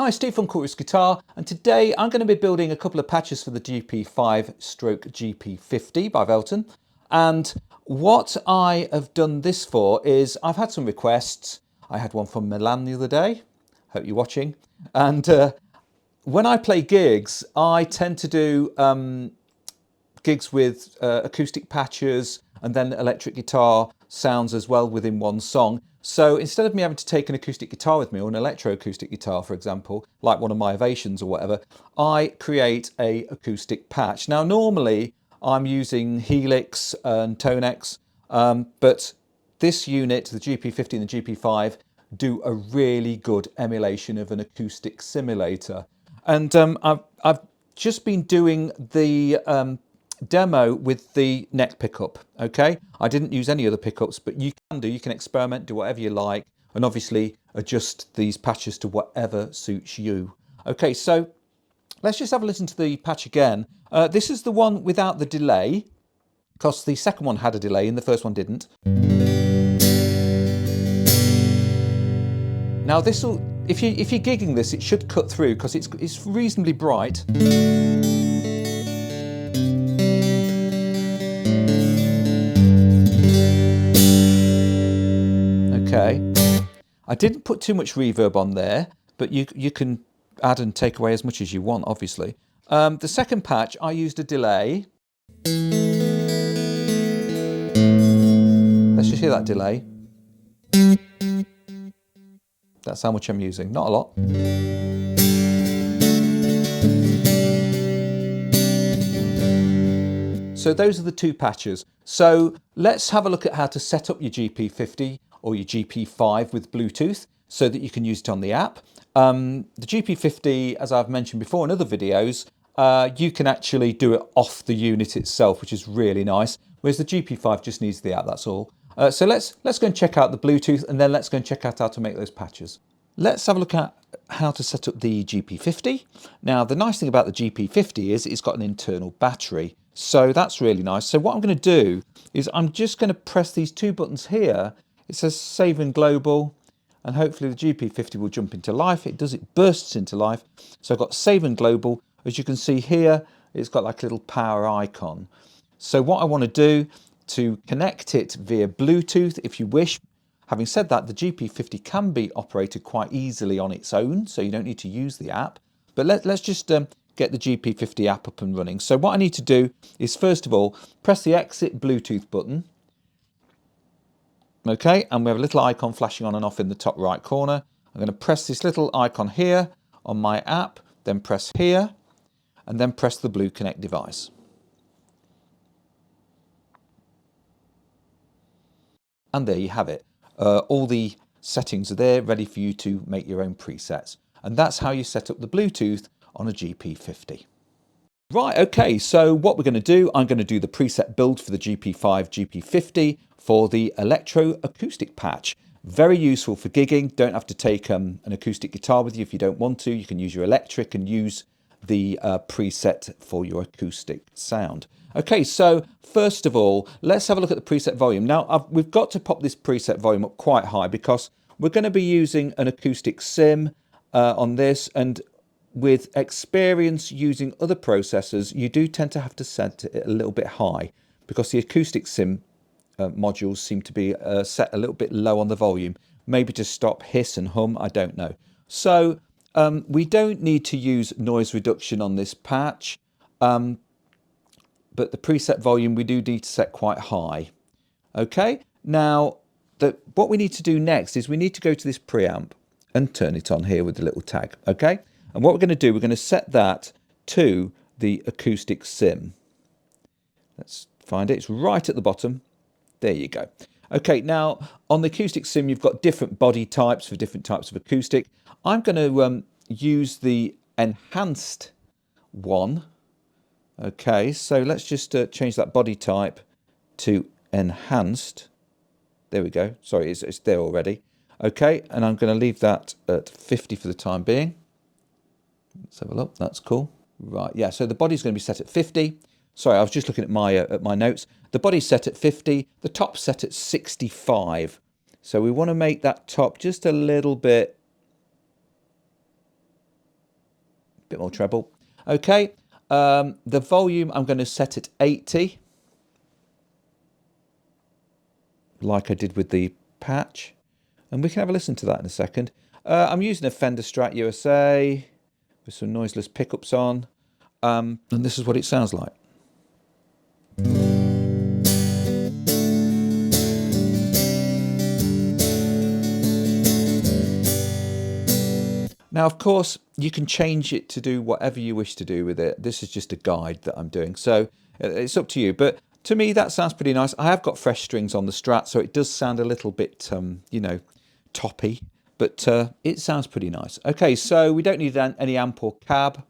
Hi, Steve from Chorus Guitar, and today I'm going to be building a couple of patches for the GP-5 stroke GP-50 by Valeton. And what I have done this for is I've had some requests. I had one from Milan the other day. Hope you're watching. And when I play gigs, I tend to do gigs with acoustic patches and then electric guitar sounds as well within one song. So instead of me having to take an acoustic guitar with me, or an electroacoustic guitar, for example, like one of my Ovations or whatever, I create a acoustic patch. Now, normally I'm using Helix and Tonex, but this unit, the GP-50 and the GP-5, do a really good emulation of an acoustic simulator. And I've just been doing the demo with the neck pickup. Okay, I didn't use any other pickups, but you can experiment, do whatever you like, and obviously adjust these patches to whatever suits you. Okay, so let's just have a listen to the patch again. This is the one without the delay, because the second one had a delay and the first one didn't. Now this will, if you're gigging this, it should cut through because it's reasonably bright. Okay, I didn't put too much reverb on there, but you can add and take away as much as you want, obviously. The second patch, I used a delay. Let's just hear that delay. That's how much I'm using, not a lot. So those are the two patches. So let's have a look at how to set up your GP-50 or your GP-5 with Bluetooth so that you can use it on the app. The GP-50, as I've mentioned before in other videos, you can actually do it off the unit itself, which is really nice, whereas the GP-5 just needs the app, that's all. So let's go and check out the Bluetooth, and then let's go and check out how to make those patches. Let's have a look at how to set up the GP-50. Now, the nice thing about the GP-50 is it's got an internal battery. So that's really nice. So what I'm going to do is I'm just going to press these two buttons here. It says Save in Global, and hopefully the GP-50 will jump into life. It does, it bursts into life. So I've got Save in Global. As you can see here, it's got like a little power icon. So what I want to do to connect it via Bluetooth, if you wish. Having said that, the GP-50 can be operated quite easily on its own, so you don't need to use the app. But let's just get the GP-50 app up and running. So what I need to do is, first of all, press the exit Bluetooth button. Okay, and we have a little icon flashing on and off in the top right corner. I'm going to press this little icon here on my app, then press here, and then press the blue connect device. And there you have it. All the settings are there ready for you to make your own presets. And that's how you set up the Bluetooth on a GP-50. Right, okay, so what we're going to do, I'm going to do the preset build for the GP-5, GP-50 for the electro-acoustic patch. Very useful for gigging. Don't have to take an acoustic guitar with you if you don't want to. You can use your electric and use the preset for your acoustic sound. Okay, so first of all, let's have a look at the preset volume. Now, we've got to pop this preset volume up quite high because we're going to be using an acoustic sim on this, and with experience using other processors, you do tend to have to set it a little bit high because the acoustic sim modules seem to be set a little bit low on the volume, maybe to stop hiss and hum, I don't know. So we don't need to use noise reduction on this patch, but the preset volume we do need to set quite high. Okay, now what we need to do next is we need to go to this preamp and turn it on here with the little tag. Okay, and what we're going to do, we're going to set that to the acoustic sim. Let's find it. It's right at the bottom. There you go. Okay, now on the acoustic sim, you've got different body types for different types of acoustic. I'm going to use the enhanced one. Okay, so let's just change that body type to enhanced. There we go. Sorry, it's there already. Okay, and I'm going to leave that at 50 for the time being. Let's have a look. That's cool. Right, yeah, so the body's going to be set at 50. Sorry, I was just looking at my notes. The body's set at 50. The top's set at 65. So we want to make that top just a little bit bit more treble. Okay, the volume I'm going to set at 80, like I did with the patch, and we can have a listen to that in a second. I'm using a Fender Strat USA with some noiseless pickups on, and this is what it sounds like. Now, of course, you can change it to do whatever you wish to do with it. This is just a guide that I'm doing, so it's up to you. But to me, that sounds pretty nice. I have got fresh strings on the Strat, so it does sound a little bit, you know, toppy, but it sounds pretty nice. Okay, so we don't need any amp or cab.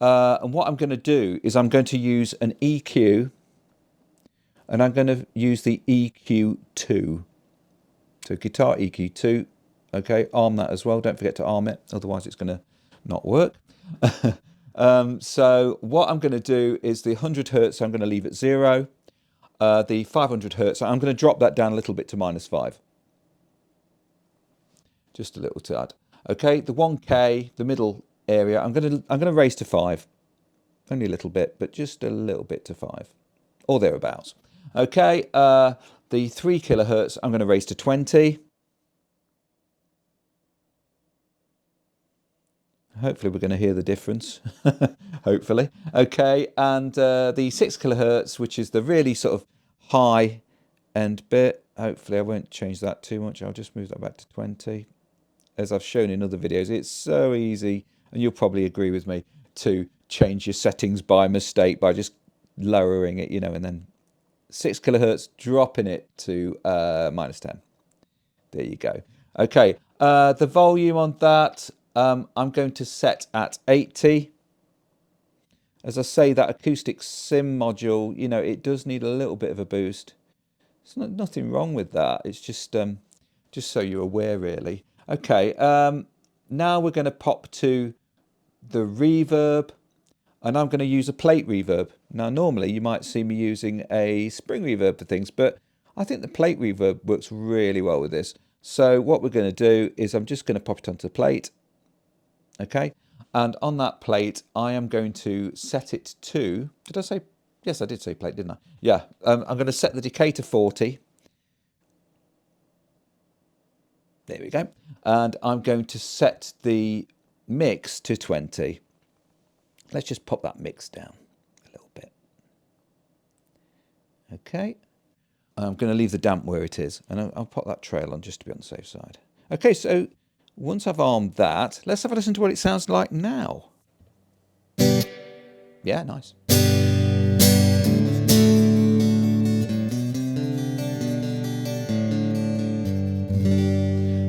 And what I'm going to do is I'm going to use an EQ, and I'm going to use the EQ2. So guitar EQ2. Okay, arm that as well. Don't forget to arm it, otherwise it's going to not work. So what I'm going to do is the 100 hertz, I'm going to leave at 0. The 500 hertz, I'm going to drop that down a little bit to -5. Just a little tad. Okay, the 1K, the middle area, I'm going to raise to 5. Only a little bit, but just a little bit to 5, or thereabouts. Okay, the 3 kilohertz, I'm going to raise to 20. Hopefully we're going to hear the difference. Hopefully. Okay, and the 6 kilohertz, which is the really sort of high end bit. Hopefully I won't change that too much. I'll just move that back to 20. As I've shown in other videos, it's so easy, and you'll probably agree with me, to change your settings by mistake by just lowering it, you know, and then 6 kilohertz, dropping it to -10. There you go. Okay, the volume on that, I'm going to set at 80. As I say, that acoustic sim module, you know, it does need a little bit of a boost. There's nothing wrong with that. It's just so you're aware, really. Okay, now we're going to pop to the reverb, and I'm going to use a plate reverb. Now, normally you might see me using a spring reverb for things, but I think the plate reverb works really well with this. So what we're going to do is I'm just going to pop it onto the plate. Okay, and on that plate, I am going to set it to, did I say, yes, I did say plate, didn't I? Yeah, I'm going to set the decay to 40. There we go. And I'm going to set the mix to 20. Let's just pop that mix down a little bit. Okay. I'm going to leave the damp where it is, and I'll pop that trail on just to be on the safe side. Okay, so once I've armed that, let's have a listen to what it sounds like now. Yeah, nice.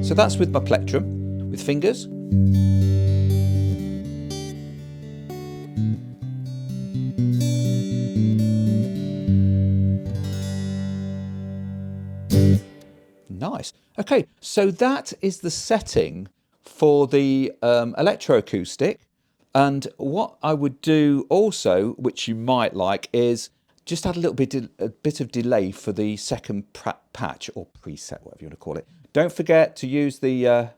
So that's with my plectrum, with fingers. Nice. Okay, so that is the setting for the electroacoustic. And what I would do also, which you might like, is just add a bit of delay for the second patch or preset, whatever you want to call it. Don't forget to use the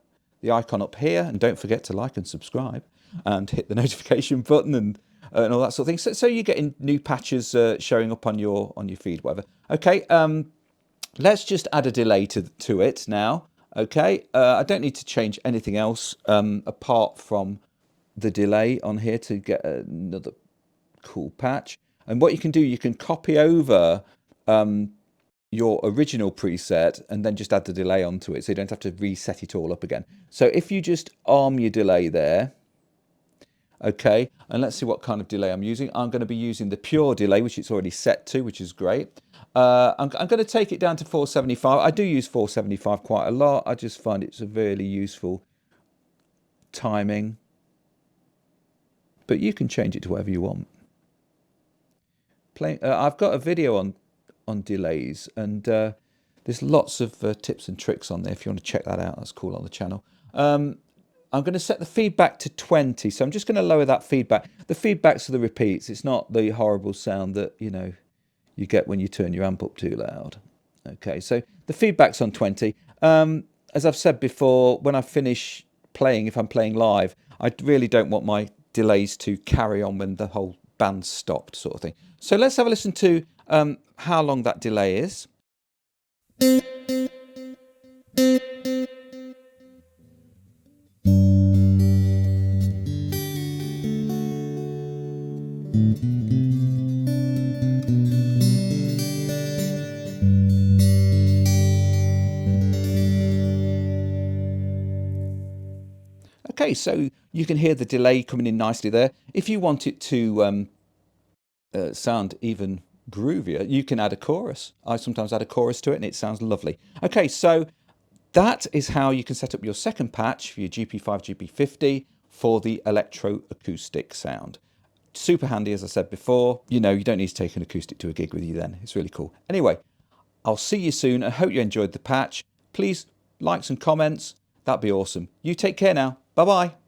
icon up here, and don't forget to like and subscribe and hit the notification button and all that sort of thing. So you're getting new patches showing up on your feed, whatever. Okay. Let's just add a delay to it now. Okay, I don't need to change anything else apart from the delay on here to get another cool patch. And what you can do, you can copy over your original preset and then just add the delay onto it, so you don't have to reset it all up again. So if you just arm your delay there, okay, and let's see what kind of delay I'm using. I'm going to be using the pure delay, which it's already set to, which is great. I'm going to take it down to 475. I do use 475 quite a lot. I just find it's a really useful timing. But you can change it to whatever you want. I've got a video on delays, and there's lots of tips and tricks on there if you want to check that out. That's cool on the channel. I'm going to set the feedback to 20, so I'm just going to lower that feedback. The feedbacks are the repeats. It's not the horrible sound that, you know, you get when you turn your amp up too loud. Okay, so the feedback's on 20. As I've said before, when I finish playing, if I'm playing live, I really don't want my delays to carry on when the whole band stopped, sort of thing. So let's have a listen to how long that delay is. Okay, so you can hear the delay coming in nicely there. If you want it to sound even groovier, you can add a chorus. I sometimes add a chorus to it and it sounds lovely. Okay, so that is how you can set up your second patch for your GP-5, GP-50 for the electro-acoustic sound. Super handy, as I said before. You know, you don't need to take an acoustic to a gig with you then. It's really cool. Anyway, I'll see you soon. I hope you enjoyed the patch. Please like some comments. That'd be awesome. You take care now. Bye-bye.